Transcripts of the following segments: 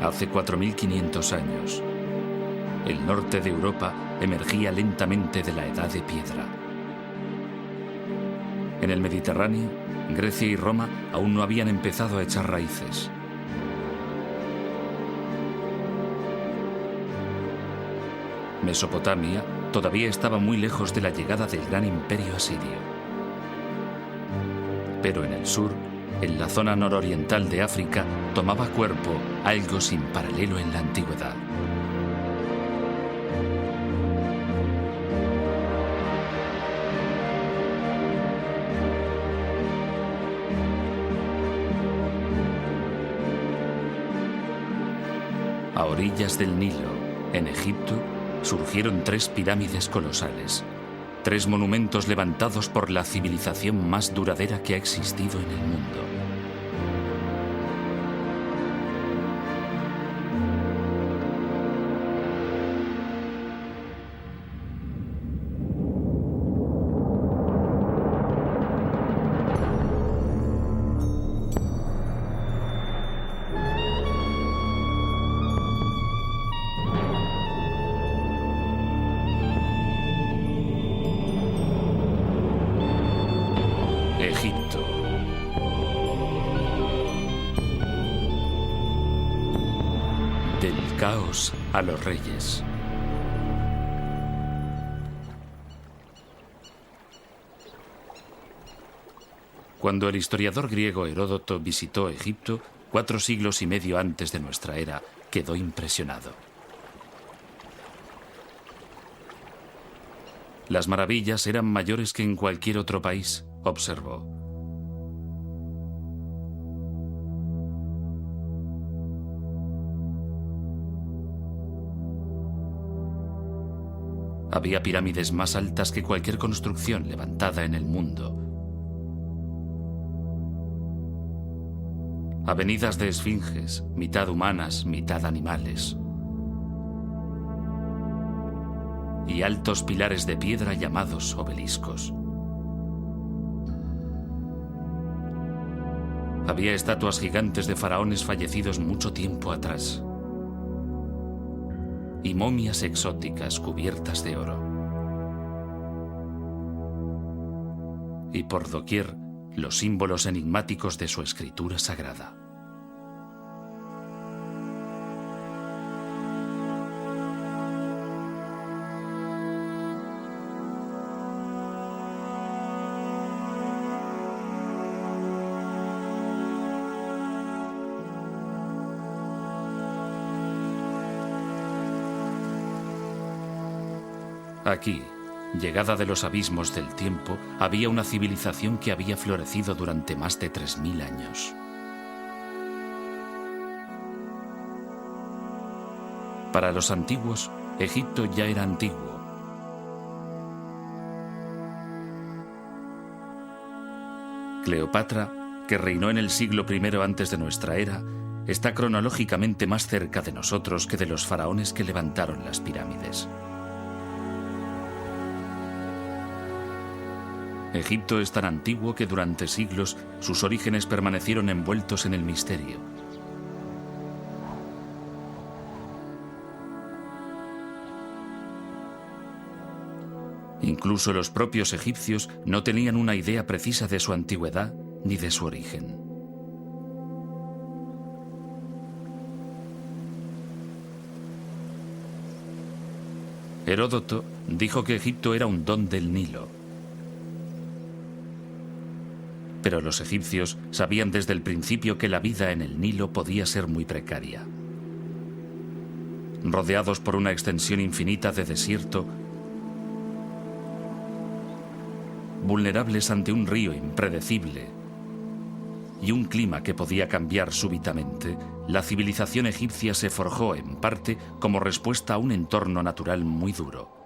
Hace 4500 años, el norte de Europa emergía lentamente de la Edad de Piedra. En el Mediterráneo, Grecia y Roma aún no habían empezado a echar raíces. Mesopotamia todavía estaba muy lejos de la llegada del gran imperio asirio. Pero en el sur, en la zona nororiental de África, tomaba cuerpo algo sin paralelo en la antigüedad. A orillas del Nilo, en Egipto, surgieron 3 pirámides colosales, 3 monumentos levantados por la civilización más duradera que ha existido en el mundo. Egipto. Del caos a los reyes. Cuando el historiador griego Heródoto visitó Egipto, 4 siglos y medio antes de nuestra era, quedó impresionado. Las maravillas eran mayores que en cualquier otro país, observó. Había pirámides más altas que cualquier construcción levantada en el mundo. Avenidas de esfinges, mitad humanas, mitad animales. Y altos pilares de piedra llamados obeliscos. Había estatuas gigantes de faraones fallecidos mucho tiempo atrás. Y momias exóticas cubiertas de oro. Y por doquier, los símbolos enigmáticos de su escritura sagrada. Aquí, llegada de los abismos del tiempo, había una civilización que había florecido durante más de 3000 años. Para los antiguos, Egipto ya era antiguo. Cleopatra, que reinó en el siglo I antes de nuestra era, está cronológicamente más cerca de nosotros que de los faraones que levantaron las pirámides. Egipto es tan antiguo que durante siglos sus orígenes permanecieron envueltos en el misterio. Incluso los propios egipcios no tenían una idea precisa de su antigüedad ni de su origen. Heródoto dijo que Egipto era un don del Nilo. Pero los egipcios sabían desde el principio que la vida en el Nilo podía ser muy precaria. Rodeados por una extensión infinita de desierto, vulnerables ante un río impredecible y un clima que podía cambiar súbitamente, la civilización egipcia se forjó en parte como respuesta a un entorno natural muy duro.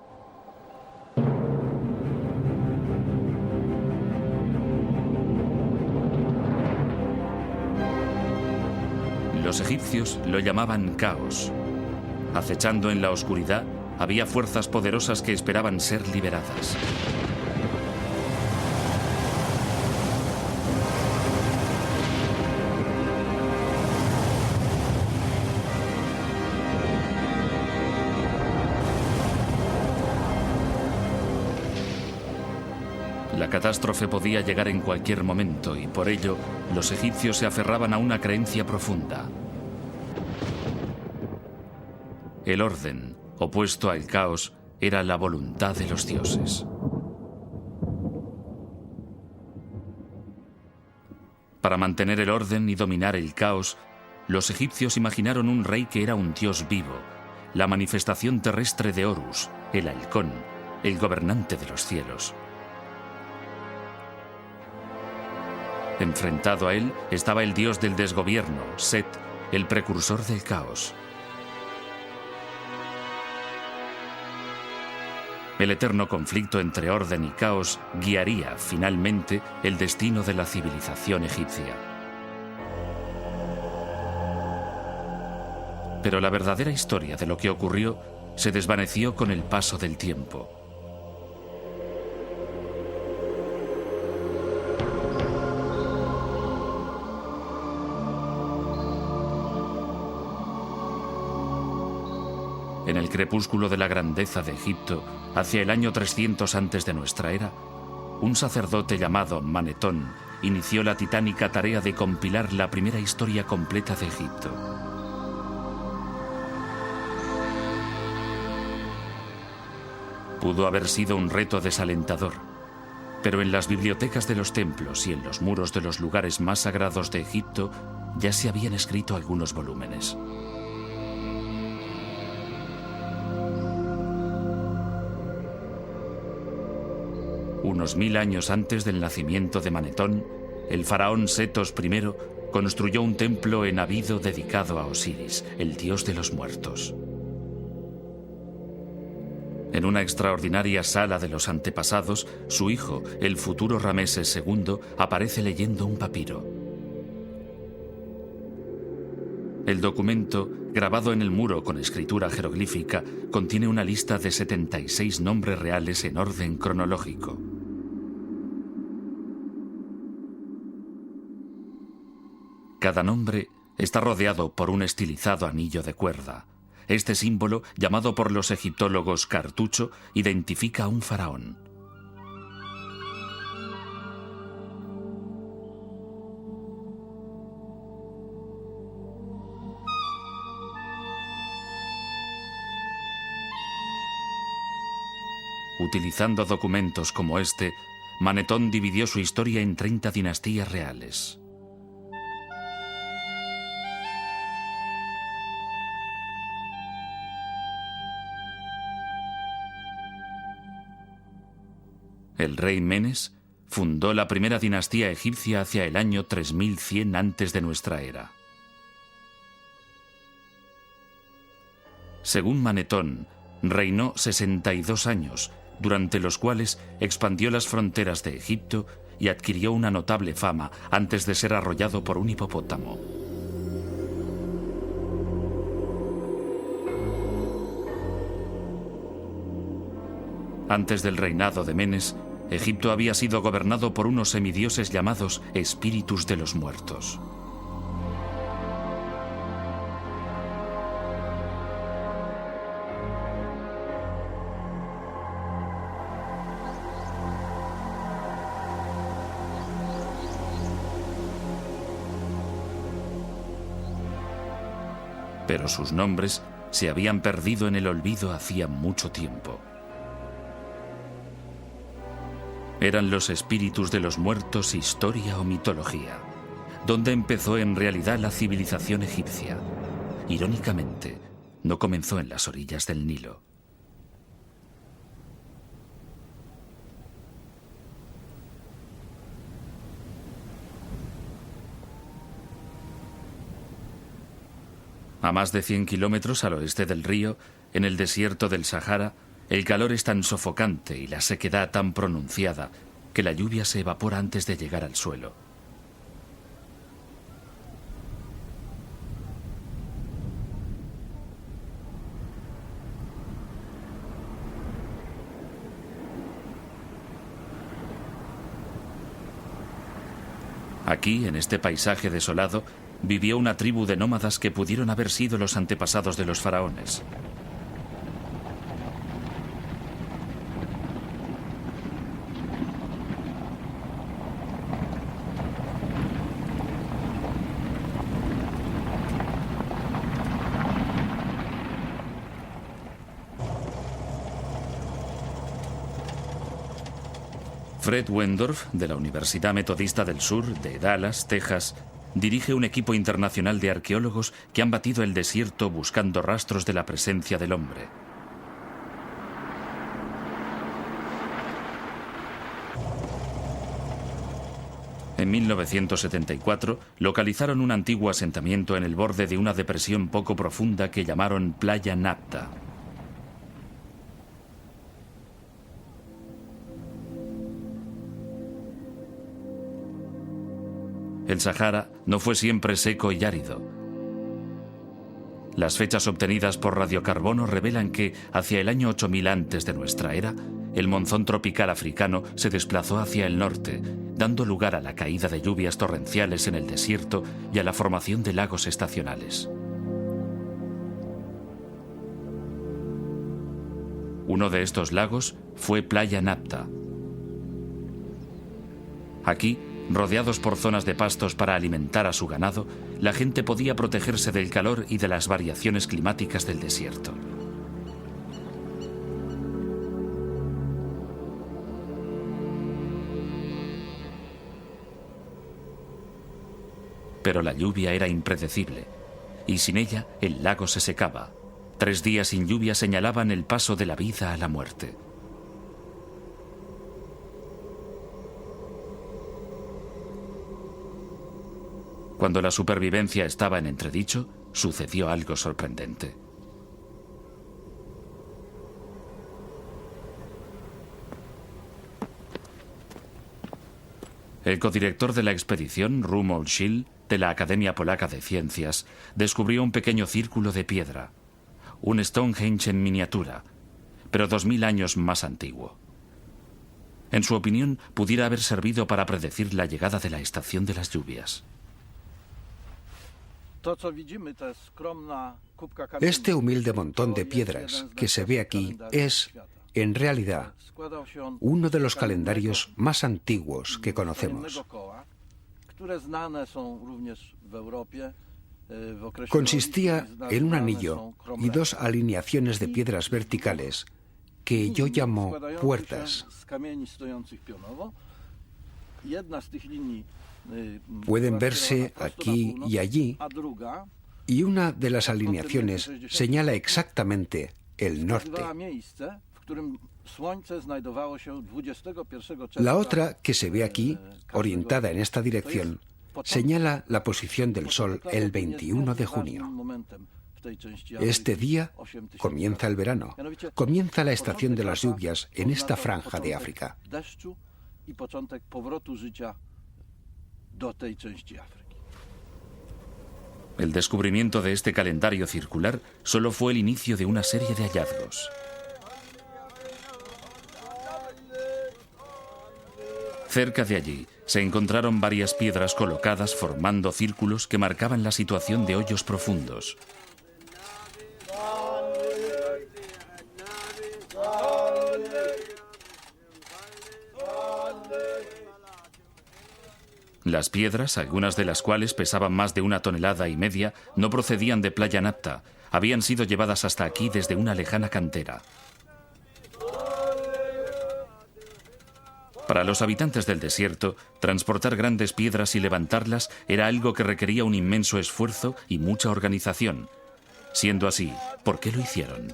Los egipcios lo llamaban caos. Acechando en la oscuridad, había fuerzas poderosas que esperaban ser liberadas. La catástrofe podía llegar en cualquier momento y por ello los egipcios se aferraban a una creencia profunda. El orden, opuesto al caos, era la voluntad de los dioses. Para mantener el orden y dominar el caos, los egipcios imaginaron un rey que era un dios vivo, la manifestación terrestre de Horus, el halcón, el gobernante de los cielos. Enfrentado a él estaba el dios del desgobierno, Set, el precursor del caos. El eterno conflicto entre orden y caos guiaría, finalmente, el destino de la civilización egipcia. Pero la verdadera historia de lo que ocurrió se desvaneció con el paso del tiempo. En el crepúsculo de la grandeza de Egipto, hacia el año 300 antes de nuestra era, un sacerdote llamado Manetón inició la titánica tarea de compilar la primera historia completa de Egipto. Pudo haber sido un reto desalentador, pero en las bibliotecas de los templos y en los muros de los lugares más sagrados de Egipto ya se habían escrito algunos volúmenes. Unos 1000 años antes del nacimiento de Manetón, el faraón Setos I construyó un templo en Abido dedicado a Osiris, el dios de los muertos. En una extraordinaria sala de los antepasados, su hijo, el futuro Rameses II, aparece leyendo un papiro. El documento, grabado en el muro con escritura jeroglífica, contiene una lista de 76 nombres reales en orden cronológico. Cada nombre está rodeado por un estilizado anillo de cuerda. Este símbolo, llamado por los egiptólogos cartucho, identifica a un faraón. Utilizando documentos como este, Manetón dividió su historia en 30 dinastías reales. El rey Menes fundó la primera dinastía egipcia hacia el año 3100 antes de nuestra era. Según Manetón, reinó 62 años, durante los cuales expandió las fronteras de Egipto y adquirió una notable fama antes de ser arrollado por un hipopótamo. Antes del reinado de Menes, Egipto había sido gobernado por unos semidioses llamados espíritus de los muertos. Pero sus nombres se habían perdido en el olvido hacía mucho tiempo. ¿Eran los espíritus de los muertos historia o mitología? ¿Dónde empezó en realidad la civilización egipcia? Irónicamente, no comenzó en las orillas del Nilo. A más de 100 kilómetros al oeste del río, en el desierto del Sahara, el calor es tan sofocante y la sequedad tan pronunciada que la lluvia se evapora antes de llegar al suelo. Aquí, en este paisaje desolado, vivió una tribu de nómadas que pudieron haber sido los antepasados de los faraones. Fred Wendorf, de la Universidad Metodista del Sur, de Dallas, Texas, dirige un equipo internacional de arqueólogos que han batido el desierto buscando rastros de la presencia del hombre. En 1974 localizaron un antiguo asentamiento en el borde de una depresión poco profunda que llamaron Playa Napta. El Sahara no fue siempre seco y árido. Las fechas obtenidas por radiocarbono revelan que, hacia el año 8000 antes de nuestra era, el monzón tropical africano se desplazó hacia el norte, dando lugar a la caída de lluvias torrenciales en el desierto y a la formación de lagos estacionales. Uno de estos lagos fue Playa Napta. Aquí, rodeados por zonas de pastos para alimentar a su ganado, la gente podía protegerse del calor y de las variaciones climáticas del desierto. Pero la lluvia era impredecible, y sin ella el lago se secaba. 3 días sin lluvia señalaban el paso de la vida a la muerte. Cuando la supervivencia estaba en entredicho, sucedió algo sorprendente. El codirector de la expedición, Romuald Schill, de la Academia Polaca de Ciencias, descubrió un pequeño círculo de piedra, un Stonehenge en miniatura, pero 2000 años más antiguo. En su opinión, pudiera haber servido para predecir la llegada de la estación de las lluvias. Este humilde montón de piedras que se ve aquí es, en realidad, uno de los calendarios más antiguos que conocemos. Consistía en un anillo y 2 alineaciones de piedras verticales que yo llamo puertas. Pueden verse aquí y allí, y una de las alineaciones señala exactamente el norte. La otra, que se ve aquí, orientada en esta dirección, señala la posición del Sol el 21 de junio. Este día comienza el verano, comienza la estación de las lluvias en esta franja de África. El descubrimiento de este calendario circular solo fue el inicio de una serie de hallazgos. Cerca de allí se encontraron varias piedras colocadas formando círculos que marcaban la situación de hoyos profundos. Las piedras, algunas de las cuales pesaban más de 1,5 toneladas, no procedían de Playa Napta, habían sido llevadas hasta aquí desde una lejana cantera. Para los habitantes del desierto, transportar grandes piedras y levantarlas era algo que requería un inmenso esfuerzo y mucha organización. Siendo así, ¿por qué lo hicieron?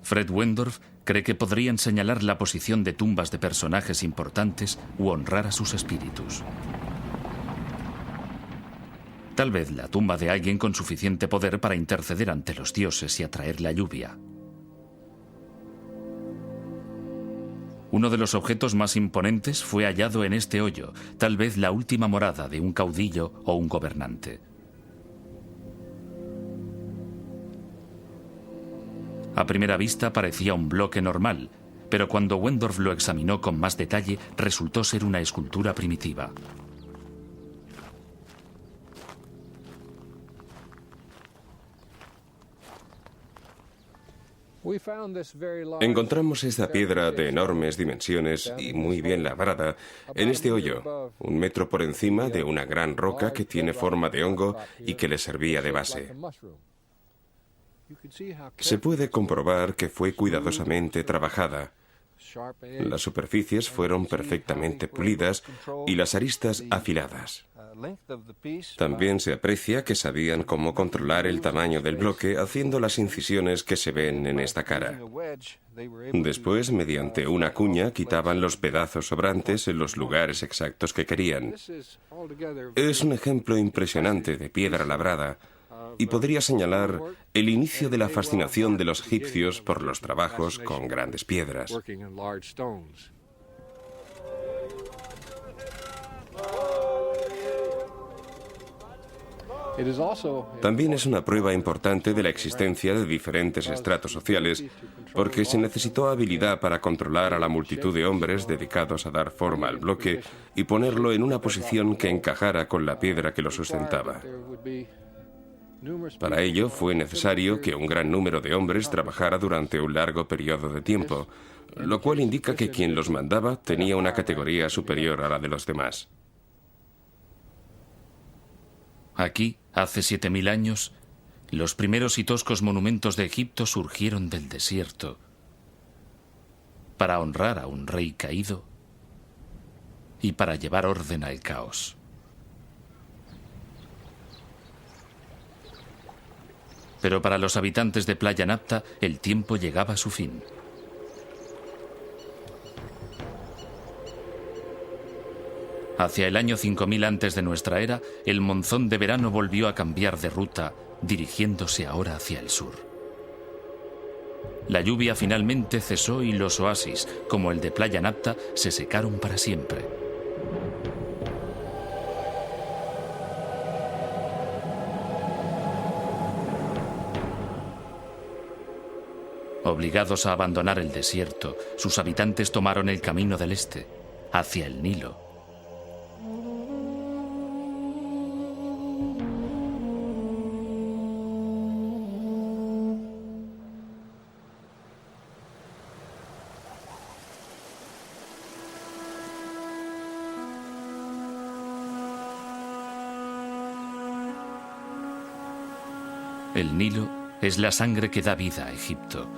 Fred Wendorf cree que podrían señalar la posición de tumbas de personajes importantes u honrar a sus espíritus. Tal vez la tumba de alguien con suficiente poder para interceder ante los dioses y atraer la lluvia. Uno de los objetos más imponentes fue hallado en este hoyo, tal vez la última morada de un caudillo o un gobernante. A primera vista parecía un bloque normal, pero cuando Wendorf lo examinó con más detalle, resultó ser una escultura primitiva. Encontramos esta piedra de enormes dimensiones y muy bien labrada en este hoyo, 1 metro por encima de una gran roca que tiene forma de hongo y que le servía de base. Se puede comprobar que fue cuidadosamente trabajada. Las superficies fueron perfectamente pulidas y las aristas afiladas. También se aprecia que sabían cómo controlar el tamaño del bloque haciendo las incisiones que se ven en esta cara. Después, mediante una cuña, quitaban los pedazos sobrantes en los lugares exactos que querían. Es un ejemplo impresionante de piedra labrada y podría señalar el inicio de la fascinación de los egipcios por los trabajos con grandes piedras. También es una prueba importante de la existencia de diferentes estratos sociales, porque se necesitó habilidad para controlar a la multitud de hombres dedicados a dar forma al bloque y ponerlo en una posición que encajara con la piedra que lo sustentaba. Para ello fue necesario que un gran número de hombres trabajara durante un largo periodo de tiempo, lo cual indica que quien los mandaba tenía una categoría superior a la de los demás. Aquí, hace 7000 años, los primeros y toscos monumentos de Egipto surgieron del desierto para honrar a un rey caído y para llevar orden al caos. Pero para los habitantes de Playa Napta, el tiempo llegaba a su fin. Hacia el año 5000 antes de nuestra era, el monzón de verano volvió a cambiar de ruta, dirigiéndose ahora hacia el sur. La lluvia finalmente cesó y los oasis, como el de Playa Napta, se secaron para siempre. Obligados a abandonar el desierto, sus habitantes tomaron el camino del este, hacia el Nilo. El Nilo es la sangre que da vida a Egipto.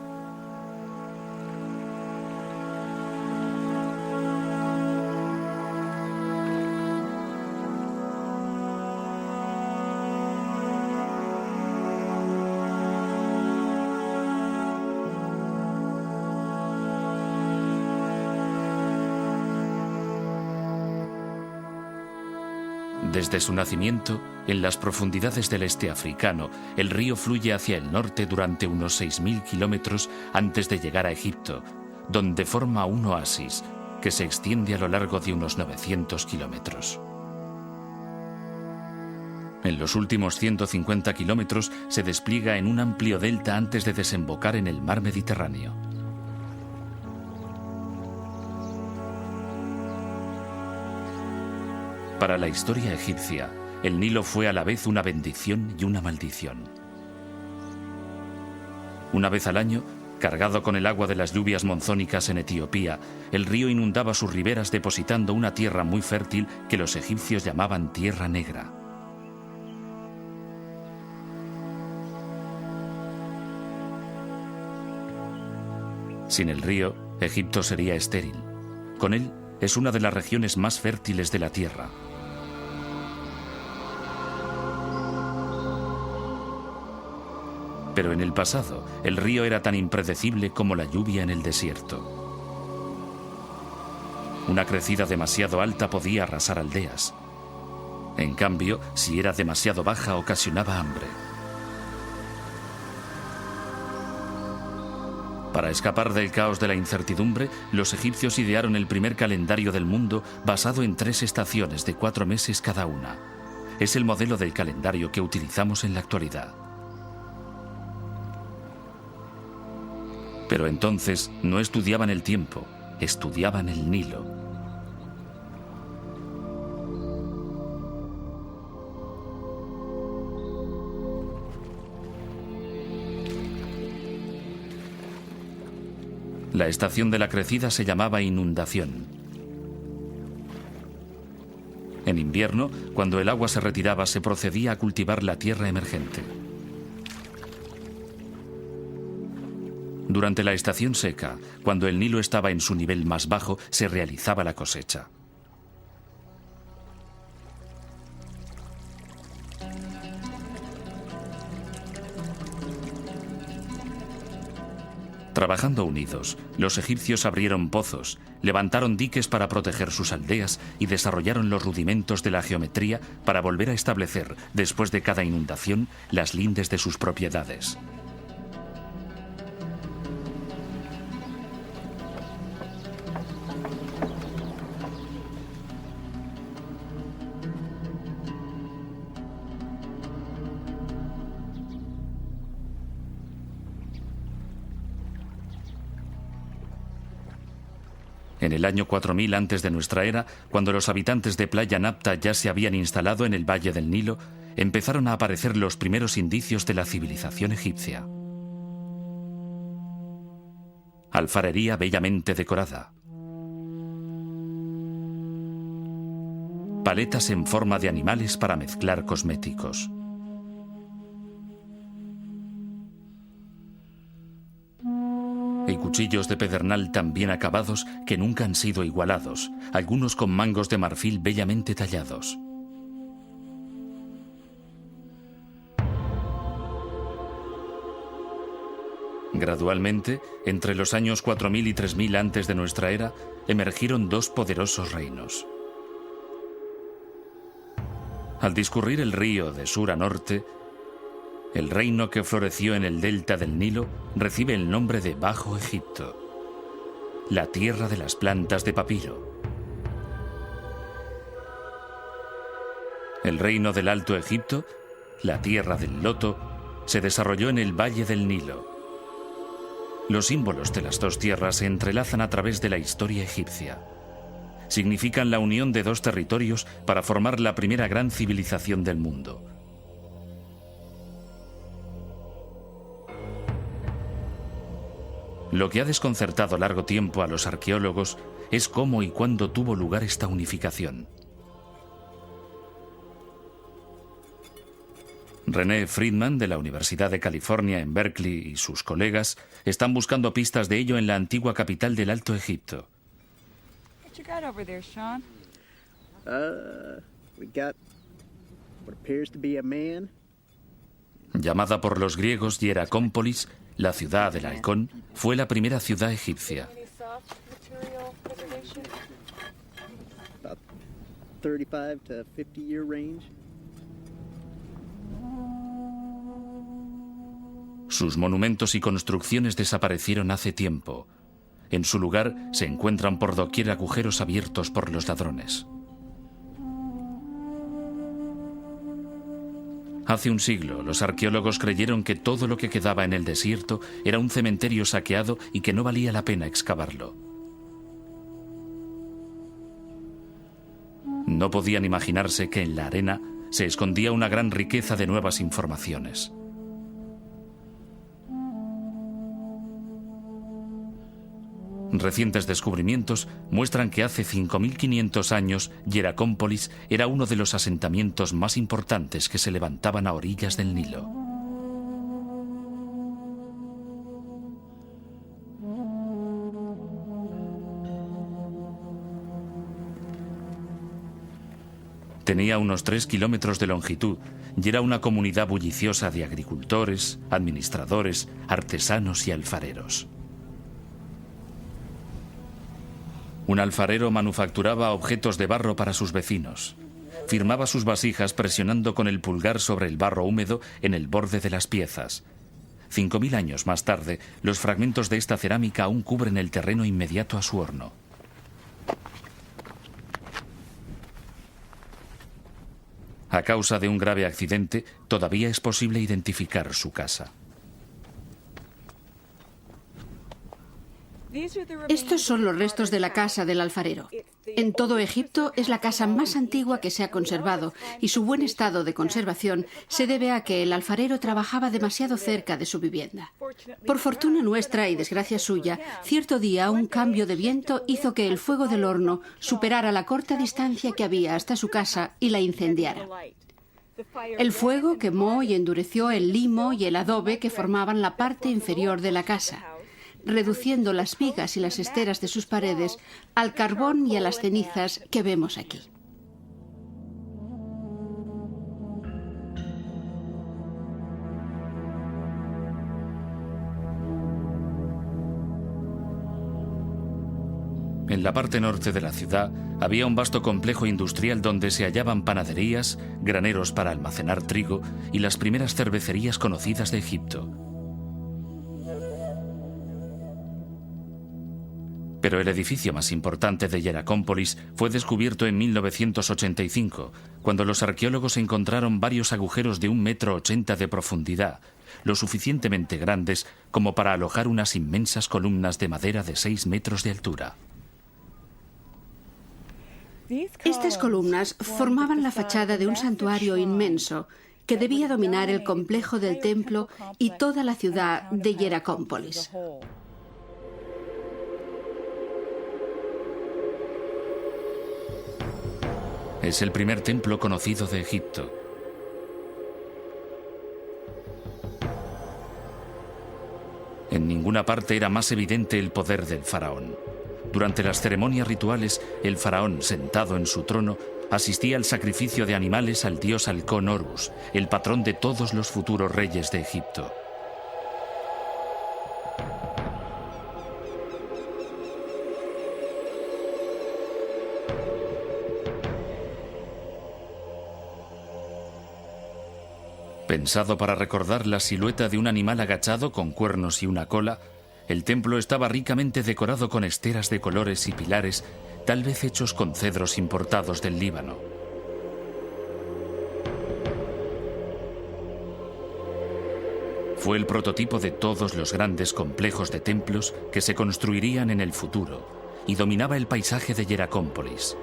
Desde su nacimiento, en las profundidades del este africano, el río fluye hacia el norte durante unos 6000 kilómetros antes de llegar a Egipto, donde forma un oasis que se extiende a lo largo de unos 900 kilómetros. En los últimos 150 kilómetros se despliega en un amplio delta antes de desembocar en el mar Mediterráneo. Para la historia egipcia, el Nilo fue a la vez una bendición y una maldición. Una vez al año, cargado con el agua de las lluvias monzónicas en Etiopía, el río inundaba sus riberas depositando una tierra muy fértil que los egipcios llamaban Tierra Negra. Sin el río, Egipto sería estéril. Con él, es una de las regiones más fértiles de la tierra. Pero en el pasado, el río era tan impredecible como la lluvia en el desierto. Una crecida demasiado alta podía arrasar aldeas. En cambio, si era demasiado baja, ocasionaba hambre. Para escapar del caos de la incertidumbre, los egipcios idearon el primer calendario del mundo basado en 3 estaciones de 4 meses cada una. Es el modelo del calendario que utilizamos en la actualidad. Pero entonces no estudiaban el tiempo, estudiaban el Nilo. La estación de la crecida se llamaba inundación. En invierno, cuando el agua se retiraba, se procedía a cultivar la tierra emergente. Durante la estación seca, cuando el Nilo estaba en su nivel más bajo, se realizaba la cosecha. Trabajando unidos, los egipcios abrieron pozos, levantaron diques para proteger sus aldeas y desarrollaron los rudimentos de la geometría para volver a establecer, después de cada inundación, las lindes de sus propiedades. En el año 4000 antes de nuestra era, cuando los habitantes de Playa Napta ya se habían instalado en el valle del Nilo, empezaron a aparecer los primeros indicios de la civilización egipcia. Alfarería bellamente decorada. Paletas en forma de animales para mezclar cosméticos. Y cuchillos de pedernal tan bien acabados que nunca han sido igualados, algunos con mangos de marfil bellamente tallados. Gradualmente, entre los años 4000 y 3000 antes de nuestra era, emergieron dos poderosos reinos. Al discurrir el río de sur a norte, el reino que floreció en el delta del Nilo recibe el nombre de Bajo Egipto, la tierra de las plantas de papiro. El reino del Alto Egipto, la tierra del loto, se desarrolló en el valle del Nilo. Los símbolos de las dos tierras se entrelazan a través de la historia egipcia. Significan la unión de dos territorios para formar la primera gran civilización del mundo. Lo que ha desconcertado largo tiempo a los arqueólogos es cómo y cuándo tuvo lugar esta unificación. René Friedman, de la Universidad de California en Berkeley, y sus colegas están buscando pistas de ello en la antigua capital del Alto Egipto. Llamada por los griegos Hieracómpolis, la ciudad del halcón, fue la primera ciudad egipcia. Sus monumentos y construcciones desaparecieron hace tiempo. En su lugar se encuentran por doquier agujeros abiertos por los ladrones. Hace un siglo, los arqueólogos creyeron que todo lo que quedaba en el desierto era un cementerio saqueado y que no valía la pena excavarlo. No podían imaginarse que en la arena se escondía una gran riqueza de nuevas informaciones. Recientes descubrimientos muestran que hace 5.500 años Hieracómpolis era uno de los asentamientos más importantes que se levantaban a orillas del Nilo. Tenía unos 3 kilómetros de longitud y era una comunidad bulliciosa de agricultores, administradores, artesanos y alfareros. Un alfarero manufacturaba objetos de barro para sus vecinos. Firmaba sus vasijas presionando con el pulgar sobre el barro húmedo en el borde de las piezas. 5000 años más tarde, los fragmentos de esta cerámica aún cubren el terreno inmediato a su horno. A causa de un grave accidente, todavía es posible identificar su casa. Estos son los restos de la casa del alfarero. En todo Egipto es la casa más antigua que se ha conservado y su buen estado de conservación se debe a que el alfarero trabajaba demasiado cerca de su vivienda. Por fortuna nuestra y desgracia suya, cierto día un cambio de viento hizo que el fuego del horno superara la corta distancia que había hasta su casa y la incendiara. El fuego quemó y endureció el limo y el adobe que formaban la parte inferior de la casa. reduciendo las vigas y las esteras de sus paredes al carbón y a las cenizas que vemos aquí. En la parte norte de la ciudad había un vasto complejo industrial donde se hallaban panaderías, graneros para almacenar trigo y las primeras cervecerías conocidas de Egipto. Pero el edificio más importante de Hieracómpolis fue descubierto en 1985, cuando los arqueólogos encontraron varios agujeros de 1,80 m de profundidad, lo suficientemente grandes como para alojar unas inmensas columnas de madera de 6 metros de altura. Estas columnas formaban la fachada de un santuario inmenso que debía dominar el complejo del templo y toda la ciudad de Hieracómpolis. Es el primer templo conocido de Egipto. En ninguna parte era más evidente el poder del faraón. Durante las ceremonias rituales, el faraón, sentado en su trono, asistía al sacrificio de animales al dios halcón Horus, el patrón de todos los futuros reyes de Egipto. Pensado para recordar la silueta de un animal agachado con cuernos y una cola, el templo estaba ricamente decorado con esteras de colores y pilares, tal vez hechos con cedros importados del Líbano. Fue el prototipo de todos los grandes complejos de templos que se construirían en el futuro y dominaba el paisaje de Hieracómpolis.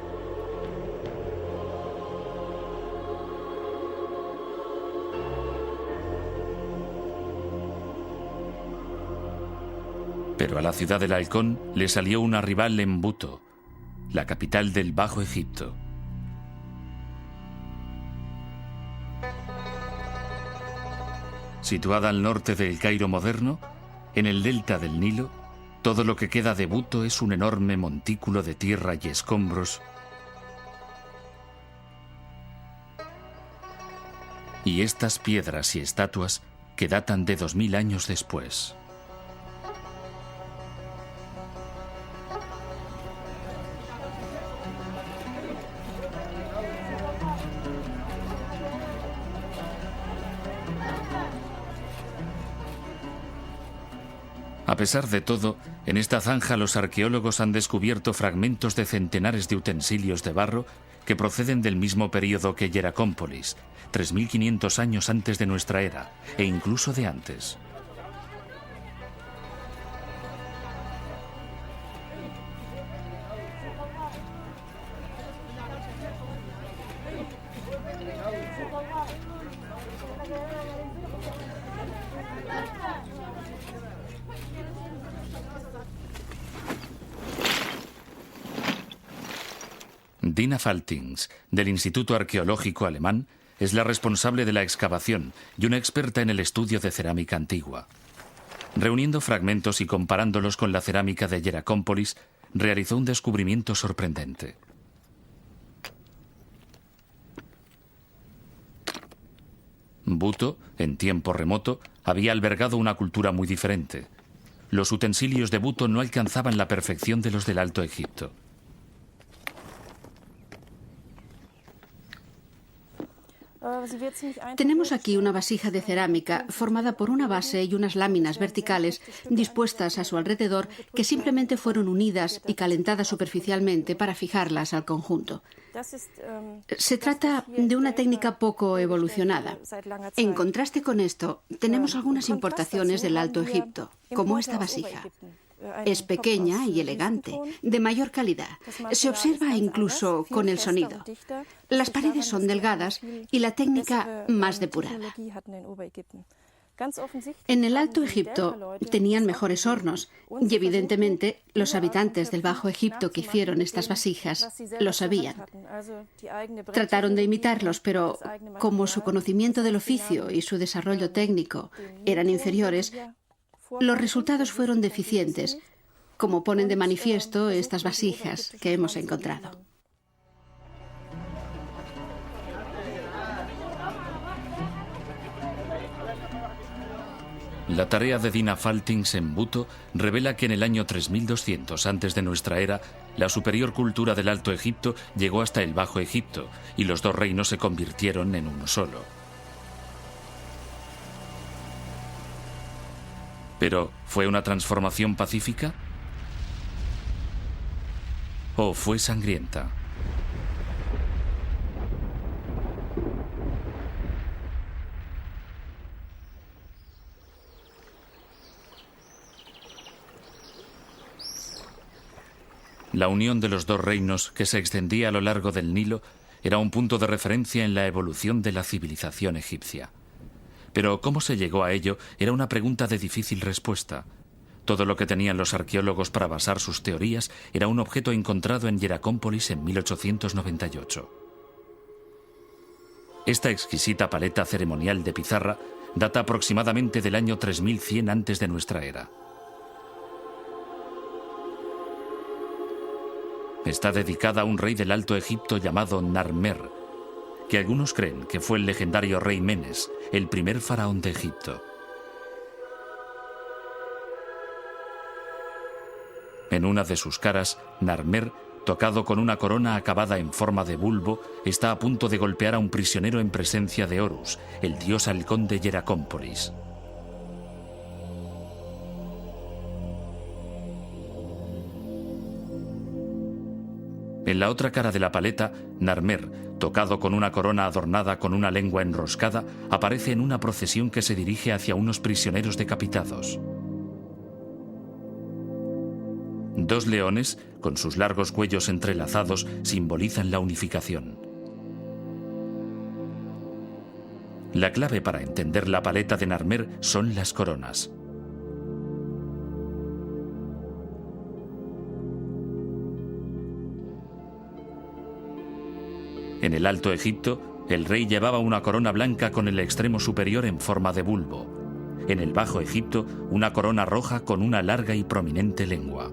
Pero a la ciudad del halcón le salió una rival en Buto, la capital del Bajo Egipto. Situada al norte del Cairo moderno, en el delta del Nilo, todo lo que queda de Buto es un enorme montículo de tierra y escombros. Y estas piedras y estatuas que datan de 2000 años después. A pesar de todo, en esta zanja los arqueólogos han descubierto fragmentos de centenares de utensilios de barro que proceden del mismo período que Hieracómpolis, 3500 años antes de nuestra era, e incluso de antes. Dina Faltings, del Instituto Arqueológico Alemán, es la responsable de la excavación y una experta en el estudio de cerámica antigua. Reuniendo fragmentos y comparándolos con la cerámica de Hieracómpolis, realizó un descubrimiento sorprendente. Buto, en tiempo remoto, había albergado una cultura muy diferente. Los utensilios de Buto no alcanzaban la perfección de los del Alto Egipto. Tenemos aquí una vasija de cerámica formada por una base y unas láminas verticales dispuestas a su alrededor que simplemente fueron unidas y calentadas superficialmente para fijarlas al conjunto. Se trata de una técnica poco evolucionada. En contraste con esto, tenemos algunas importaciones del Alto Egipto, como esta vasija. Es pequeña y elegante, de mayor calidad. Se observa incluso con el sonido. Las paredes son delgadas y la técnica más depurada. En el Alto Egipto tenían mejores hornos y evidentemente los habitantes del Bajo Egipto que hicieron estas vasijas lo sabían. Trataron de imitarlos, pero como su conocimiento del oficio y su desarrollo técnico eran inferiores, Los resultados fueron deficientes, como ponen de manifiesto estas vasijas que hemos encontrado. La tarea de Dina Faltings en Buto revela que en el año 3200 antes de nuestra era, la superior cultura del Alto Egipto llegó hasta el Bajo Egipto y los dos reinos se convirtieron en uno solo. Pero, ¿fue una transformación pacífica? ¿O fue sangrienta? La unión de los dos reinos, que se extendía a lo largo del Nilo, era un punto de referencia en la evolución de la civilización egipcia. Pero cómo se llegó a ello era una pregunta de difícil respuesta. Todo lo que tenían los arqueólogos para basar sus teorías era un objeto encontrado en Hieracómpolis en 1898. Esta exquisita paleta ceremonial de pizarra data aproximadamente del año 3100 antes de nuestra era. Está dedicada a un rey del Alto Egipto llamado Narmer, que algunos creen que fue el legendario rey Menes, el primer faraón de Egipto. En una de sus caras, Narmer, tocado con una corona acabada en forma de bulbo, está a punto de golpear a un prisionero en presencia de Horus, el dios halcón de Hieracómpolis. En la otra cara de la paleta, Narmer, tocado con una corona adornada con una lengua enroscada, aparece en una procesión que se dirige hacia unos prisioneros decapitados. Dos leones, con sus largos cuellos entrelazados, simbolizan la unificación. La clave para entender la paleta de Narmer son las coronas. En el Alto Egipto, el rey llevaba una corona blanca con el extremo superior en forma de bulbo. En el Bajo Egipto, una corona roja con una larga y prominente lengua.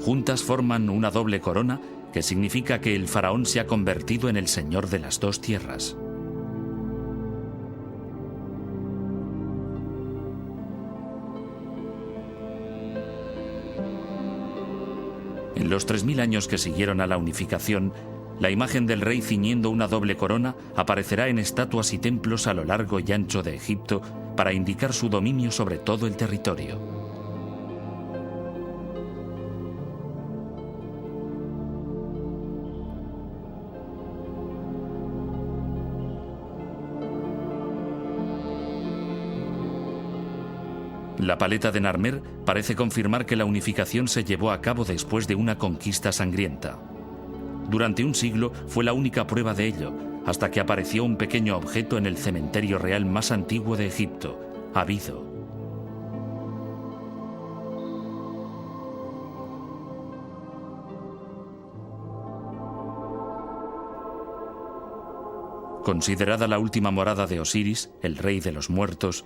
Juntas forman una doble corona que significa que el faraón se ha convertido en el señor de las dos tierras. En los 3000 años que siguieron a la unificación, la imagen del rey ciñendo una doble corona aparecerá en estatuas y templos a lo largo y ancho de Egipto para indicar su dominio sobre todo el territorio. La paleta de Narmer parece confirmar que la unificación se llevó a cabo después de una conquista sangrienta. Durante un siglo fue la única prueba de ello, hasta que apareció un pequeño objeto en el cementerio real más antiguo de Egipto, Abido. Considerada la última morada de Osiris, el rey de los muertos,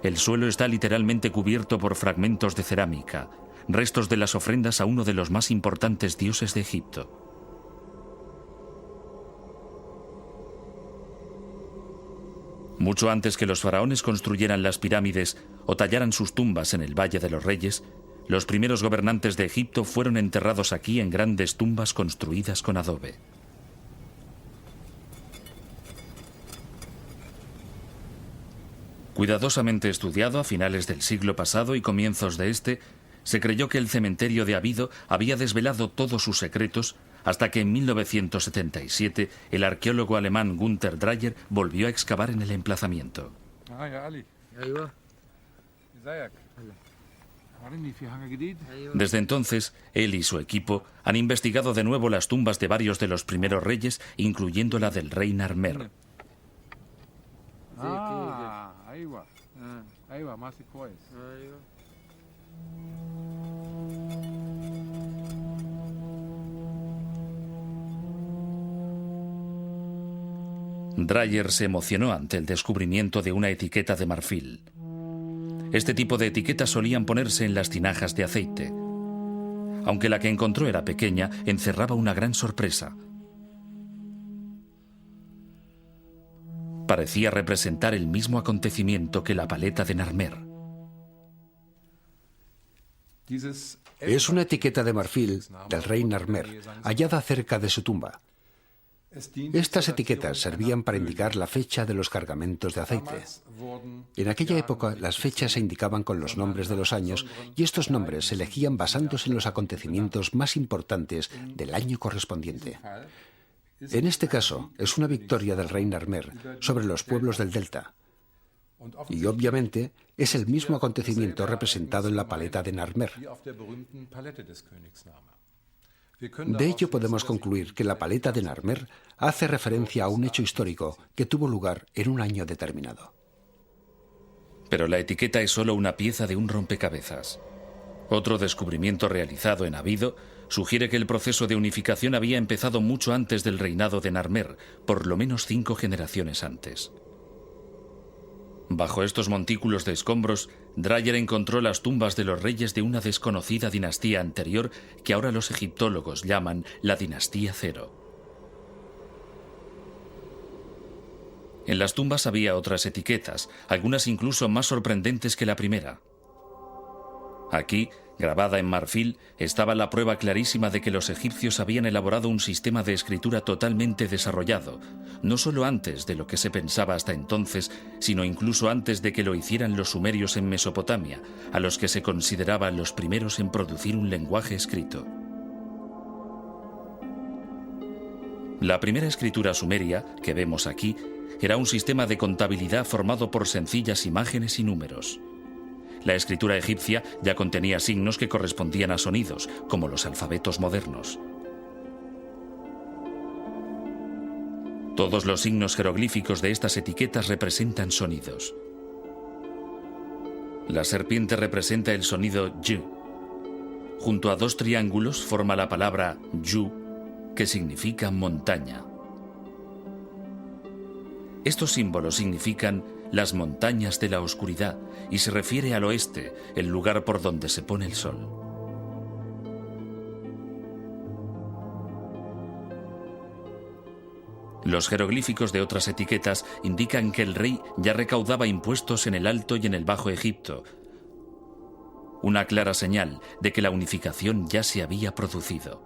el suelo está literalmente cubierto por fragmentos de cerámica, restos de las ofrendas a uno de los más importantes dioses de Egipto. Mucho antes que los faraones construyeran las pirámides o tallaran sus tumbas en el Valle de los Reyes, los primeros gobernantes de Egipto fueron enterrados aquí en grandes tumbas construidas con adobe. Cuidadosamente estudiado a finales del siglo pasado y comienzos de este, se creyó que el cementerio de Abido había desvelado todos sus secretos hasta que en 1977 el arqueólogo alemán Günther Dreyer volvió a excavar en el emplazamiento. Desde entonces, él y su equipo han investigado de nuevo las tumbas de varios de los primeros reyes, incluyendo la del rey Narmer. Dreyer se emocionó ante el descubrimiento de una etiqueta de marfil. Este tipo de etiquetas solían ponerse en las tinajas de aceite. Aunque la que encontró era pequeña, encerraba una gran sorpresa. Parecía representar el mismo acontecimiento que la paleta de Narmer. Es una etiqueta de marfil del rey Narmer, hallada cerca de su tumba. Estas etiquetas servían para indicar la fecha de los cargamentos de aceite. En aquella época, las fechas se indicaban con los nombres de los años y estos nombres se elegían basándose en los acontecimientos más importantes del año correspondiente. En este caso, es una victoria del rey Narmer sobre los pueblos del delta. Y obviamente es el mismo acontecimiento representado en la paleta de Narmer. De ello podemos concluir que la paleta de Narmer hace referencia a un hecho histórico que tuvo lugar en un año determinado. Pero la etiqueta es solo una pieza de un rompecabezas. Otro descubrimiento realizado en Abido sugiere que el proceso de unificación había empezado mucho antes del reinado de Narmer, por lo menos 5 generaciones antes. Bajo estos montículos de escombros, Dreyer encontró las tumbas de los reyes de una desconocida dinastía anterior que ahora los egiptólogos llaman la dinastía Cero. En las tumbas había otras etiquetas, algunas incluso más sorprendentes que la primera. Aquí, grabada en marfil, estaba la prueba clarísima de que los egipcios habían elaborado un sistema de escritura totalmente desarrollado, no solo antes de lo que se pensaba hasta entonces, sino incluso antes de que lo hicieran los sumerios en Mesopotamia, a los que se consideraban los primeros en producir un lenguaje escrito. La primera escritura sumeria, que vemos aquí, era un sistema de contabilidad formado por sencillas imágenes y números. La escritura egipcia ya contenía signos que correspondían a sonidos, como los alfabetos modernos. Todos los signos jeroglíficos de estas etiquetas representan sonidos. La serpiente representa el sonido Y. Junto a 2 triángulos forma la palabra Yu, que significa montaña. Estos símbolos significan las montañas de la oscuridad y se refiere al oeste, el lugar por donde se pone el sol. Los jeroglíficos de otras etiquetas indican que el rey ya recaudaba impuestos en el Alto y en el Bajo Egipto, una clara señal de que la unificación ya se había producido.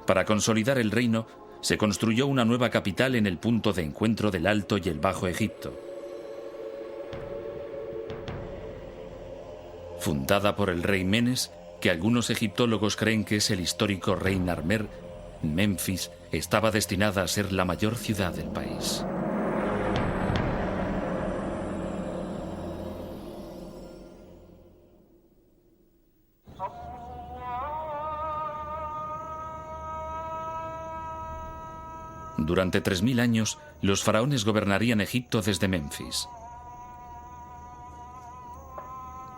Para consolidar el reino, se construyó una nueva capital en el punto de encuentro del Alto y el Bajo Egipto. Fundada por el rey Menes, que algunos egiptólogos creen que es el histórico rey Narmer, Memphis estaba destinada a ser la mayor ciudad del país. Durante 3000 años, los faraones gobernarían Egipto desde Memphis.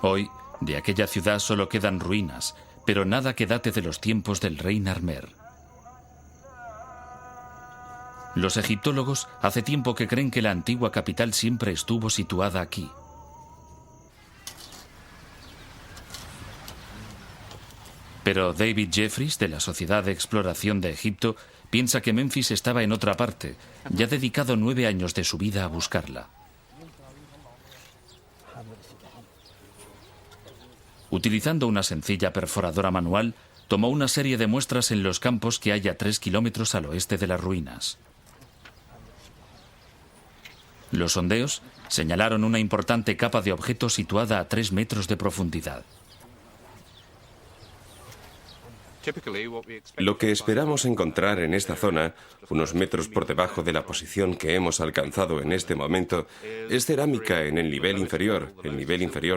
Hoy, de aquella ciudad solo quedan ruinas, pero nada que date de los tiempos del rey Narmer. Los egiptólogos hace tiempo que creen que la antigua capital siempre estuvo situada aquí. Pero David Jeffries, de la Sociedad de Exploración de Egipto, piensa que Memphis estaba en otra parte y ha dedicado 9 años de su vida a buscarla. Utilizando una sencilla perforadora manual, tomó una serie de muestras en los campos que hay a 3 kilómetros al oeste de las ruinas. Los sondeos señalaron una importante capa de objetos situada a 3 metros de profundidad. Lo que esperamos encontrar en esta zona, unos metros por debajo de la posición que hemos alcanzado en este momento, es cerámica en el nivel inferior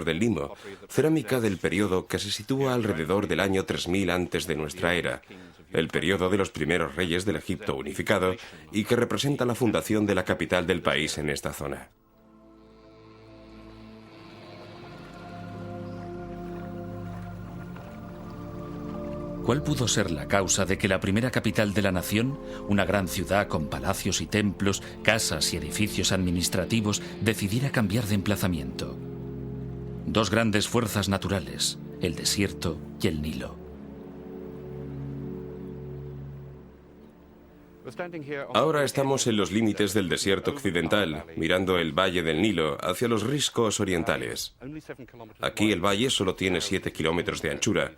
del limo, cerámica del periodo que se sitúa alrededor del año 3000 antes de nuestra era, el periodo de los primeros reyes del Egipto unificado y que representa la fundación de la capital del país en esta zona. ¿Cuál pudo ser la causa de que la primera capital de la nación, una gran ciudad con palacios y templos, casas y edificios administrativos, decidiera cambiar de emplazamiento? Dos grandes fuerzas naturales, el desierto y el Nilo. Ahora estamos en los límites del desierto occidental, mirando el valle del Nilo hacia los riscos orientales. Aquí el valle solo tiene 7 kilómetros de anchura.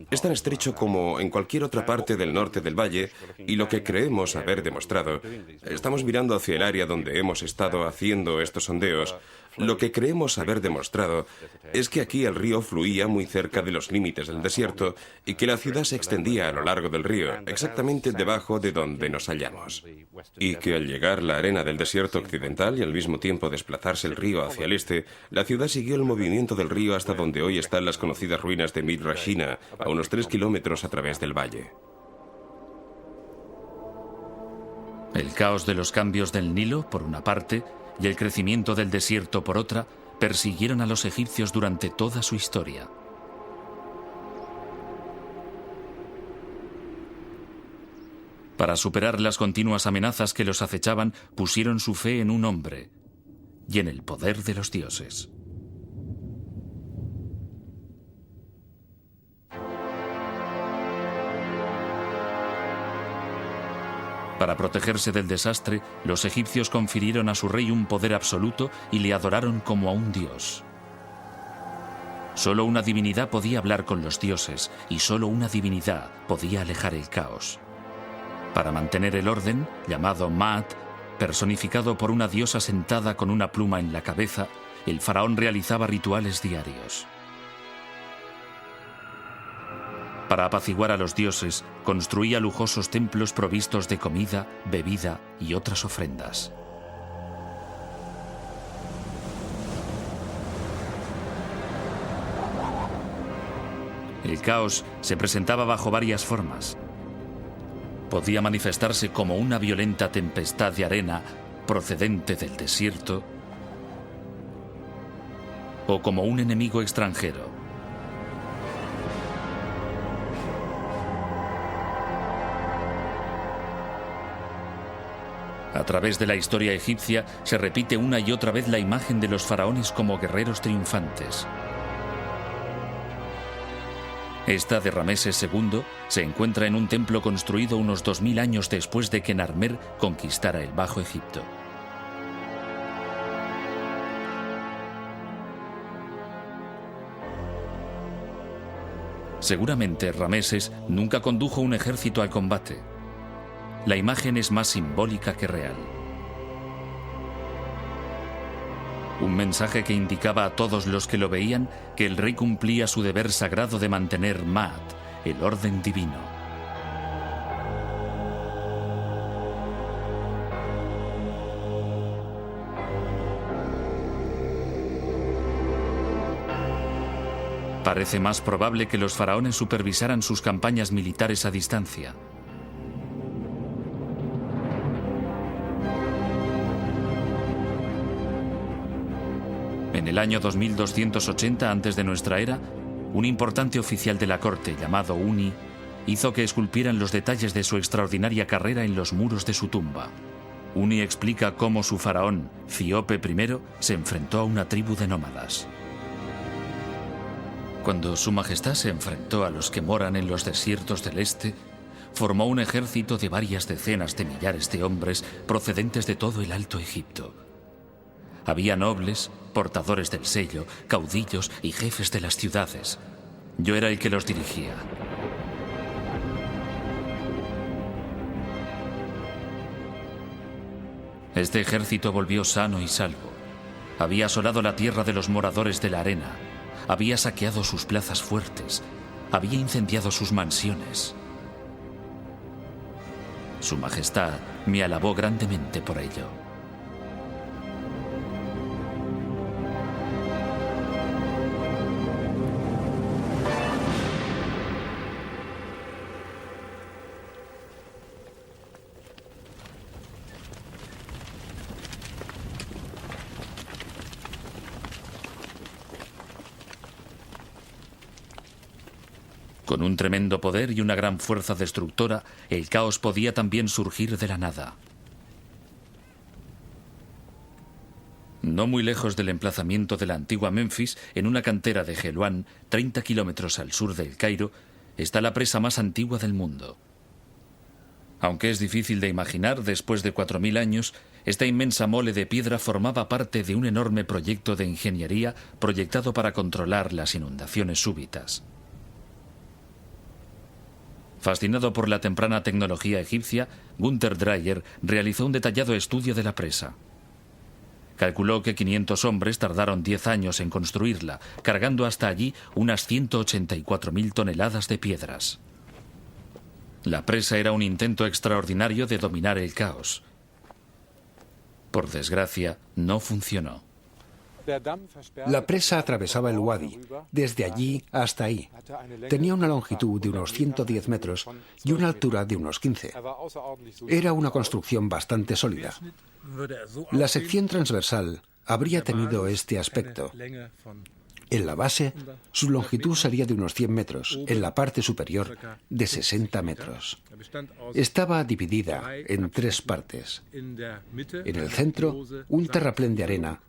Es tan estrecho como en cualquier otra parte del norte del valle, y lo que creemos haber demostrado, estamos mirando hacia el área donde hemos estado haciendo estos sondeos, lo que creemos haber demostrado es que aquí el río fluía muy cerca de los límites del desierto y que la ciudad se extendía a lo largo del río, exactamente debajo de donde nos hallamos. Y que al llegar la arena del desierto occidental y al mismo tiempo desplazarse el río hacia el este, la ciudad siguió el movimiento del río hasta donde hoy están las conocidas ruinas de Midrashina, a unos 3 kilómetros a través del valle. El caos de los cambios del Nilo, por una parte, y el crecimiento del desierto, por otra, persiguieron a los egipcios durante toda su historia. Para superar las continuas amenazas que los acechaban, pusieron su fe en un hombre y en el poder de los dioses. Para protegerse del desastre, los egipcios confirieron a su rey un poder absoluto y le adoraron como a un dios. Solo una divinidad podía hablar con los dioses y solo una divinidad podía alejar el caos. Para mantener el orden, llamado Maat, personificado por una diosa sentada con una pluma en la cabeza, el faraón realizaba rituales diarios. Para apaciguar a los dioses, construía lujosos templos provistos de comida, bebida y otras ofrendas. El caos se presentaba bajo varias formas. Podía manifestarse como una violenta tempestad de arena procedente del desierto o como un enemigo extranjero. A través de la historia egipcia se repite una y otra vez la imagen de los faraones como guerreros triunfantes. Esta de Rameses II se encuentra en un templo construido unos 2000 años después de que Narmer conquistara el Bajo Egipto. Seguramente Rameses nunca condujo un ejército al combate. La imagen es más simbólica que real. Un mensaje que indicaba a todos los que lo veían que el rey cumplía su deber sagrado de mantener Maat, el orden divino. Parece más probable que los faraones supervisaran sus campañas militares a distancia. En el año 2280 antes de nuestra era, un importante oficial de la corte llamado Uni hizo que esculpieran los detalles de su extraordinaria carrera en los muros de su tumba. Uni explica cómo su faraón, Cíope I, se enfrentó a una tribu de nómadas. Cuando su majestad se enfrentó a los que moran en los desiertos del este, formó un ejército de varias decenas de millares de hombres procedentes de todo el Alto Egipto. Había nobles, portadores del sello, caudillos y jefes de las ciudades. Yo era el que los dirigía. Este ejército volvió sano y salvo. Había asolado la tierra de los moradores de la arena. Había saqueado sus plazas fuertes. Había incendiado sus mansiones. Su Majestad me alabó grandemente por ello. Con un tremendo poder y una gran fuerza destructora, el caos podía también surgir de la nada. No muy lejos del emplazamiento de la antigua Memphis, en una cantera de Helwan, 30 kilómetros al sur del Cairo, está la presa más antigua del mundo. Aunque es difícil de imaginar, después de 4000 años, esta inmensa mole de piedra formaba parte de un enorme proyecto de ingeniería proyectado para controlar las inundaciones súbitas. Fascinado por la temprana tecnología egipcia, Gunther Dreyer realizó un detallado estudio de la presa. Calculó que 500 hombres tardaron 10 años en construirla, cargando hasta allí unas 184.000 toneladas de piedras. La presa era un intento extraordinario de dominar el caos. Por desgracia, no funcionó. La presa atravesaba el Wadi, desde allí hasta ahí. Tenía una longitud de unos 110 metros y una altura de unos 15. Era una construcción bastante sólida. La sección transversal habría tenido este aspecto. En la base, su longitud sería de unos 100 metros, en la parte superior de 60 metros. Estaba dividida en 3 partes. En el centro, un terraplén de arena,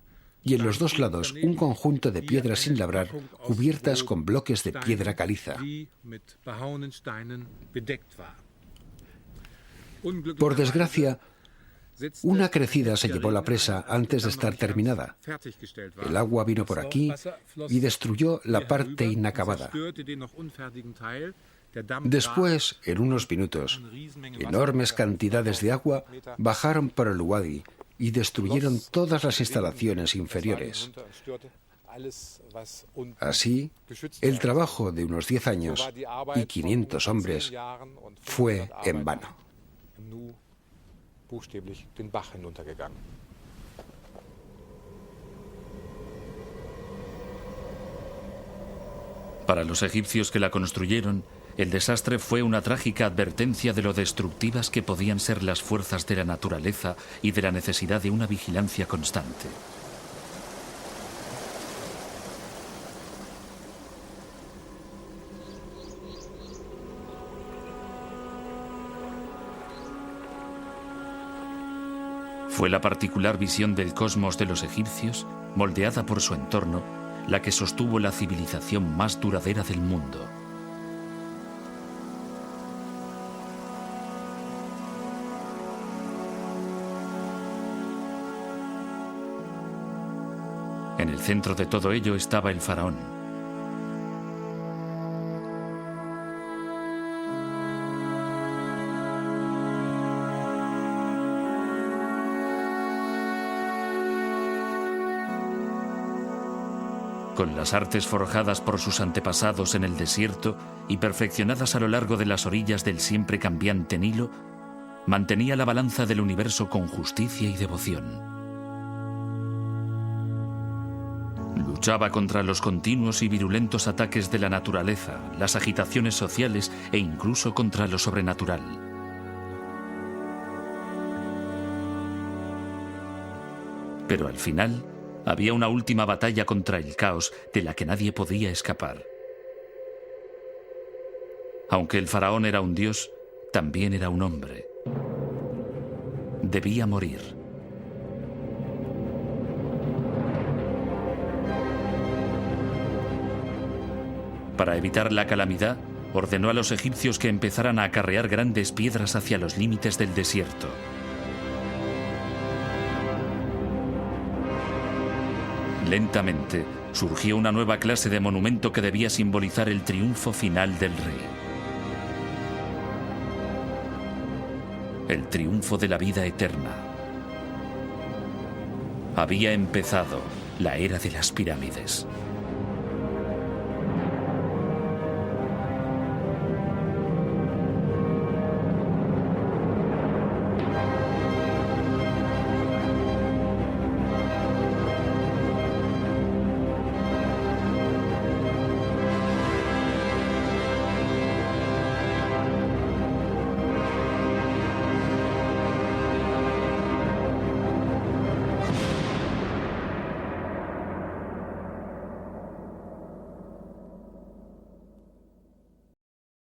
y en los 2 lados un conjunto de piedras sin labrar cubiertas con bloques de piedra caliza. Por desgracia, una crecida se llevó la presa antes de estar terminada. El agua vino por aquí y destruyó la parte inacabada. Después, en unos minutos, enormes cantidades de agua bajaron por el Wadi y destruyeron todas las instalaciones inferiores. Así, el trabajo de unos 10 años y 500 hombres fue en vano. Para los egipcios que la construyeron, el desastre fue una trágica advertencia de lo destructivas que podían ser las fuerzas de la naturaleza y de la necesidad de una vigilancia constante. Fue la particular visión del cosmos de los egipcios, moldeada por su entorno, la que sostuvo la civilización más duradera del mundo. En el centro de todo ello estaba el faraón. Con las artes forjadas por sus antepasados en el desierto y perfeccionadas a lo largo de las orillas del siempre cambiante Nilo, mantenía la balanza del universo con justicia y devoción. Luchaba contra los continuos y virulentos ataques de la naturaleza, las agitaciones sociales e incluso contra lo sobrenatural. Pero al final, había una última batalla contra el caos de la que nadie podía escapar. Aunque el faraón era un dios, también era un hombre. Debía morir. Para evitar la calamidad, ordenó a los egipcios que empezaran a acarrear grandes piedras hacia los límites del desierto. Lentamente surgió una nueva clase de monumento que debía simbolizar el triunfo final del rey. El triunfo de la vida eterna. Había empezado la era de las pirámides.